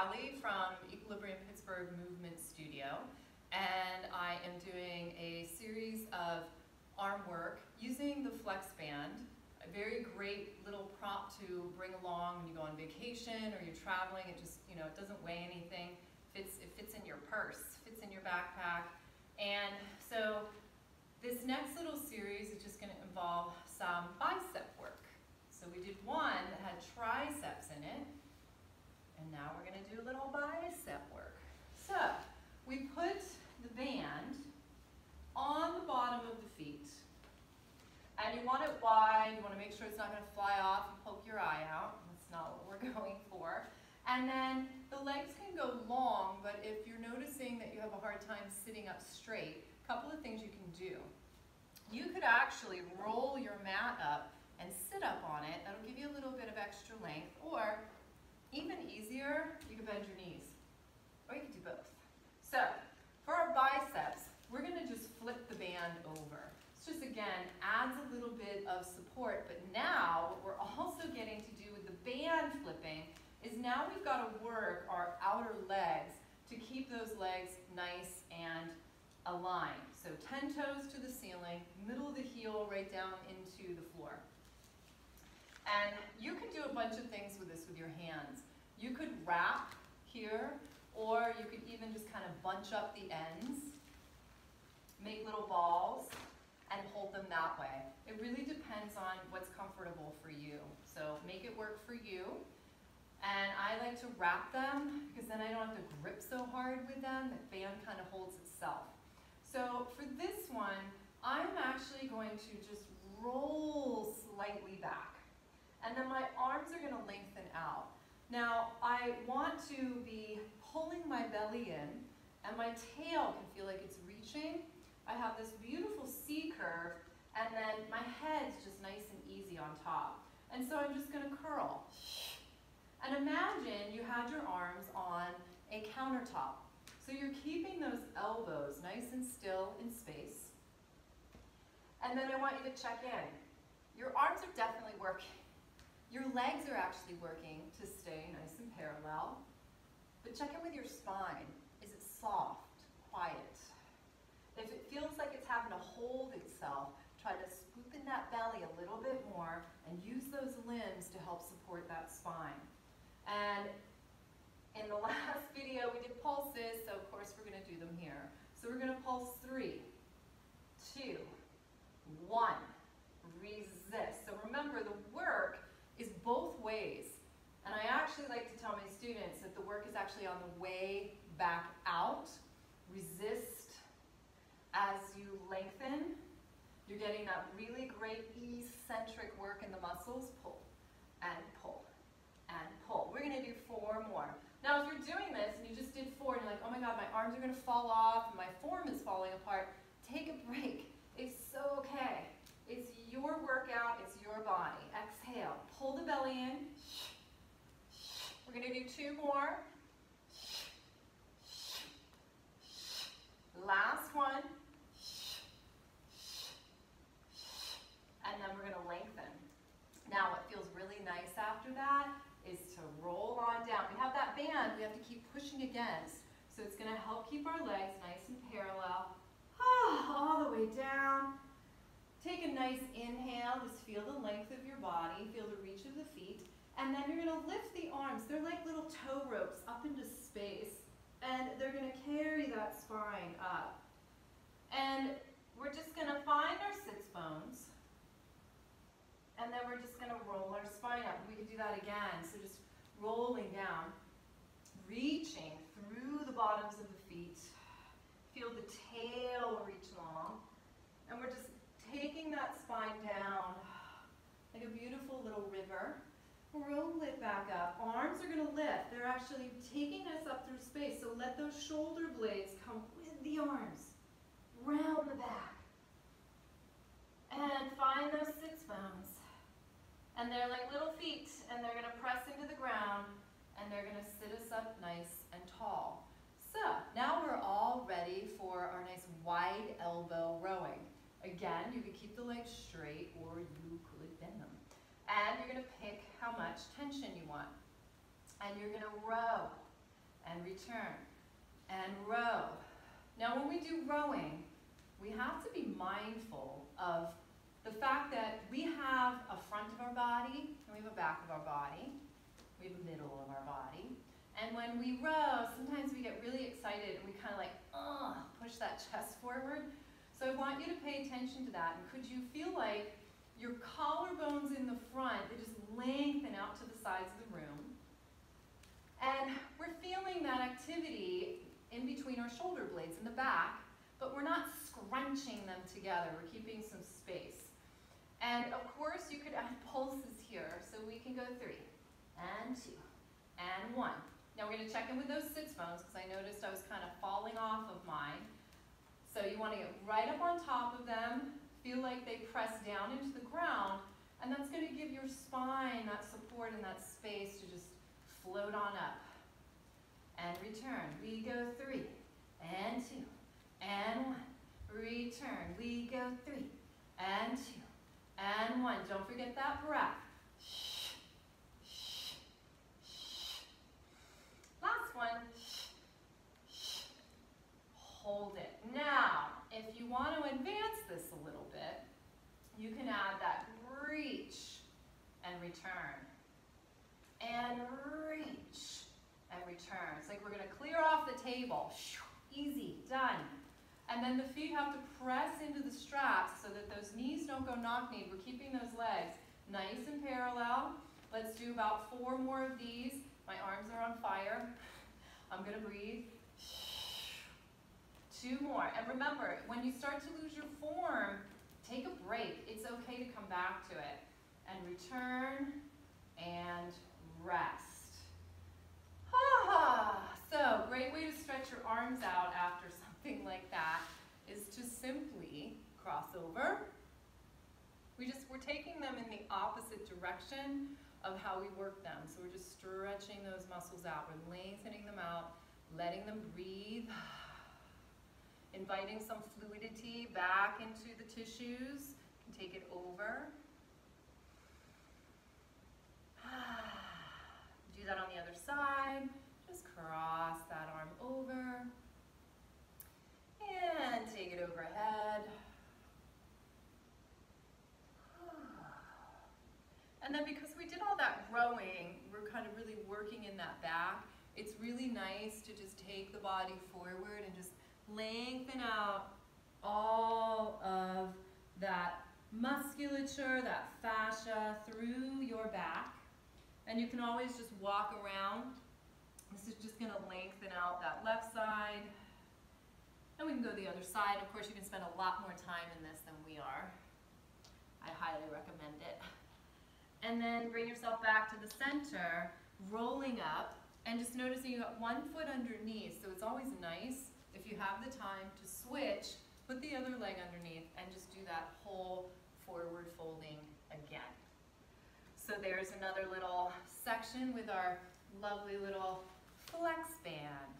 Sally from Equilibrium Pittsburgh Movement Studio, and I am doing a series of arm work using the Flex Band, a very great little prop to bring along when you go on vacation or you're traveling. It just, it doesn't weigh anything. It fits in your purse, fits in your backpack. And so this next little series is just going to involve some bicep work. So we did one that had triceps in it, and now we're going to do a little bicep work. So we put the band on the bottom of the feet, and you want it wide. You want to make sure it's not going to fly off and poke your eye out. That's not what we're going for. And then the legs can go long, but if you're noticing that you have a hard time sitting up straight, a couple of things you can do. You could actually roll your mat up and sit up on it. That'll give you a little bit of extra length. Or even easier, you can bend your knees. Or you can do both. So for our biceps, we're going to just flip the band over. It's just, again, adds a little bit of support. But now what we're also getting to do with the band flipping is now we've got to work our outer legs to keep those legs nice and aligned. So 10 toes to the ceiling, middle of the heel right down into the floor. And you can do a bunch of things with this with your hands. You could wrap here, or you could even just kind of bunch up the ends, make little balls, and hold them that way. It really depends on what's comfortable for you. So make it work for you. And I like to wrap them because then I don't have to grip so hard with them. The band kind of holds itself. So for this one, I'm actually going to just roll slightly back. And then my arms are going to lengthen out. Now, I want to be pulling my belly in, and my tail can feel like it's reaching. I have this beautiful C curve, and then my head's just nice and easy on top. And so I'm just going to curl. And imagine you had your arms on a countertop. So you're keeping those elbows nice and still in space. And then I want you to check in. Your arms are definitely working. Your legs are actually working to stay nice and parallel. But check in with your spine. Is it soft, quiet? If it feels like it's having to hold itself, try to scoop in that belly a little bit more and use those limbs to help support that spine. And in the last video we did pulses, so of course we're going to do them here. So we're going to pulse 3, 2, 1. Resist. So remember, the work is both ways. And I actually like to tell my students that the work is actually on the way back out. Resist as you lengthen. You're getting that really great eccentric work in the muscles. Pull and pull and pull. We're going to do 4 more. Now if you're doing this and you just did 4 and you're like, oh my God, my arms are going to fall off and my form is falling apart, take a break. It's so okay. It's your workout, it's your body. Exhale, pull the belly in. We're going to do 2 more. Last one. And then we're going to lengthen. Now what feels really nice after that is to roll on down. We have that band we have to keep pushing against. So it's going to help keep our legs nice and parallel. All the way down. Take a nice inhale, just feel the length of your body, feel the reach of the feet, and then you're going to lift the arms. They're like little toe ropes up into space, and they're going to carry that spine up. And we're just going to find our sits bones, and then we're just going to roll our spine up. We can do that again, so just rolling down, reaching through the bottoms of the feet. Feel the tail reach long, and we're just taking that spine down like a beautiful little river. Roll it back up. Arms are going to lift. They're actually taking us up through space. So let those shoulder blades come with the arms. Round the back. And find those sits bones. And they're like little feet, and they're going to press into the ground, and they're going to sit us up nice and tall. So now we're all ready for our nice wide elbow rowing. Again, you could keep the legs straight or you could bend them. And you're going to pick how much tension you want. And you're going to row. and return, and row. Now when we do rowing, we have to be mindful of the fact that we have a front of our body, and we have a back of our body, we have a middle of our body, and when we row, sometimes we get really excited and we kind of like, push that chest forward. So I want you to pay attention to that, and could you feel like your collarbones in the front, they just lengthen out to the sides of the room. And we're feeling that activity in between our shoulder blades in the back, but we're not scrunching them together. We're keeping some space. And of course, you could add pulses here. So we can go 3, and 2, and 1. Now we're gonna check in with those sits bones because I noticed I was kind of falling off of mine. So you wanna get right up on top of them, feel like they press down into the ground, and that's gonna give your spine that support and that space to just float on up. And return. We go 3, and 2, and 1. Return. We go 3, and 2, and 1. Don't forget that breath. Last one. Hold it. Now, if you want to advance this a little bit, you can add that reach and return. And reach and return. It's like we're going to clear off the table. Easy, done. And then the feet have to press into the straps so that those knees don't go knock-kneed. We're keeping those legs nice and parallel. Let's do about 4 more of these. My arms are on fire. I'm going to breathe. 2 more. And remember, when you start to lose your form, take a break. It's okay to come back to it. And return and rest. So, great way to stretch your arms out after something like that is to simply cross over. We're taking them in the opposite direction of how we work them. So we're just stretching those muscles out. We're lengthening them out, letting them breathe, inviting some fluidity back into the tissues. You can take it over. Do that on the other side. Just cross that arm over. And take it overhead. And then because we did all that rowing, we're kind of really working in that back. It's really nice to just take the body forward and just lengthen out all of that musculature, that fascia through your back. And you can always just walk around. This is just gonna lengthen out that left side. And we can go the other side. Of course, you can spend a lot more time in this than we are. I highly recommend it. And then bring yourself back to the center, rolling up, and just noticing you got 1 foot underneath. So it's always nice, if you have the time, to switch, put the other leg underneath, and just do that whole forward folding again. So there's another little section with our lovely little flex band.